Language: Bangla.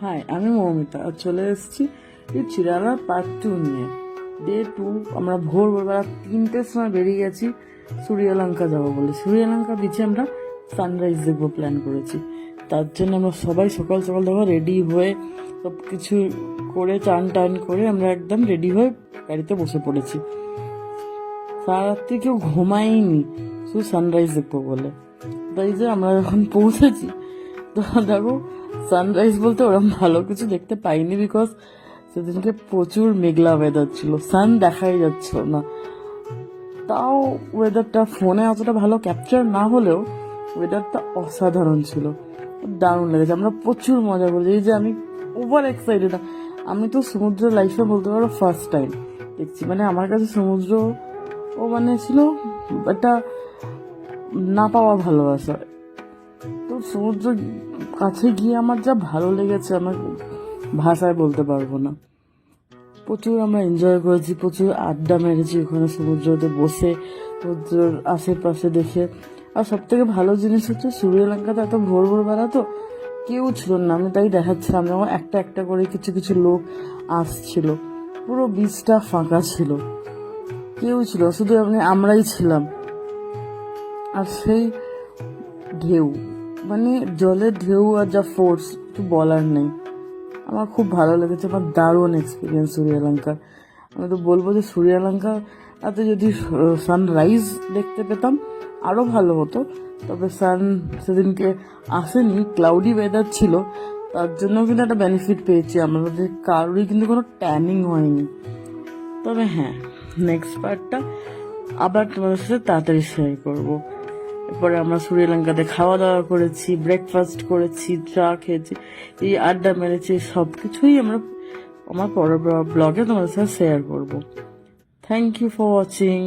হাই, আমি মৌমিতা আর চলে এসেছি এই চিরালা পার্ট 2 নিয়ে। ডে 2 আমরা ভোরবেলা 3টের সময় বেরিয়ে গেছি সূর্যলঙ্কা যাবো বলে। সূর্যলঙ্কা বিচে আমরা সানরাইজ দেখবো প্ল্যান করেছি। তার জন্য আমরা সবাই সকাল সকাল দেখো রেডি হয়ে সব কিছু করে চান টান করে আমরা একদম রেডি হয়ে গাড়িতে বসে পড়েছি। সারা রাত্রি কেউ ঘুমায়নি শুধু সানরাইজ দেখবো বলে। তাই যে আমরা যখন পৌঁছেছি তো দেখো সানরাইজ বলতে ওরকম ভালো কিছু দেখতে পাইনি, বিকজ সেদিনকে প্রচুর মেঘলা ওয়েদার ছিল, সান দেখাই যাচ্ছিল না। তাও ওয়েদারটা ফোনে অতটা ভালো ক্যাপচার না হলেও ওয়েদারটা অসাধারণ ছিল, দারুণ লেগেছে। আমরা প্রচুর মজা করেছি। এই যে আমি ওভার এক্সাইটেড, আমি তো সমুদ্র লাইফে বলতে পারো ফার্স্ট টাইম দেখছি। মানে আমার কাছে সমুদ্র ও মানে ছিল একটা না পাওয়া ভালোবাসা। তো সমুদ্র কাছে গিয়ে আমার যা ভালো লেগেছে আমার ভাষায় বলতে পারবো না। প্রচুর আমরা এনজয় করেছি, প্রচুর আড্ডা মেরেছি ওখানে সমুদ্রতে বসে, সমুদ্রের আশেপাশে দেখে। আর সব থেকে ভালো জিনিস হচ্ছে সূর্যলঙ্কাতে এত ভোর ভোরবেলা তো কেউ ছিল না, আমি তাই দেখাচ্ছিলাম যেমন একটা একটা করে কিছু কিছু লোক আসছিল। পুরো বিচটা ফাঁকা ছিল, কেউ ছিল, শুধু আমরাই ছিলাম। আর সেই ঢেউ, মানে জলের ঢেউ আর যা ফোর্স কিছু বলার নেই। আমার খুব ভালো লেগেছে, আমার দারুণ এক্সপিরিয়েন্স সূর্যলঙ্কার। আমি তো বলবো যে সূর্যলঙ্কাতে যদি সানরাইজ দেখতে পেতাম আরও ভালো হতো। তবে সান সেদিনকে আসেনি, ক্লাউডি ওয়েদার ছিল, তার জন্য কিন্তু একটা বেনিফিট পেয়েছি আমাদের, কারোরই কিন্তু কোনো ট্যানিং হয়নি। তবে হ্যাঁ, নেক্সট পার্টটা আবার তোমাদের সাথে তাড়াতাড়ি শেয়ার করবো। এরপরে আমরা সূর্যলঙ্কাতে খাওয়া দাওয়া করেছি, ব্রেকফাস্ট করেছি, চা খেয়েছি, এই আড্ডা মেরেছি, সব কিছুই আমরা আমার পরের ব্লগে তোমাদের সাথে শেয়ার করবো। Thank you for watching.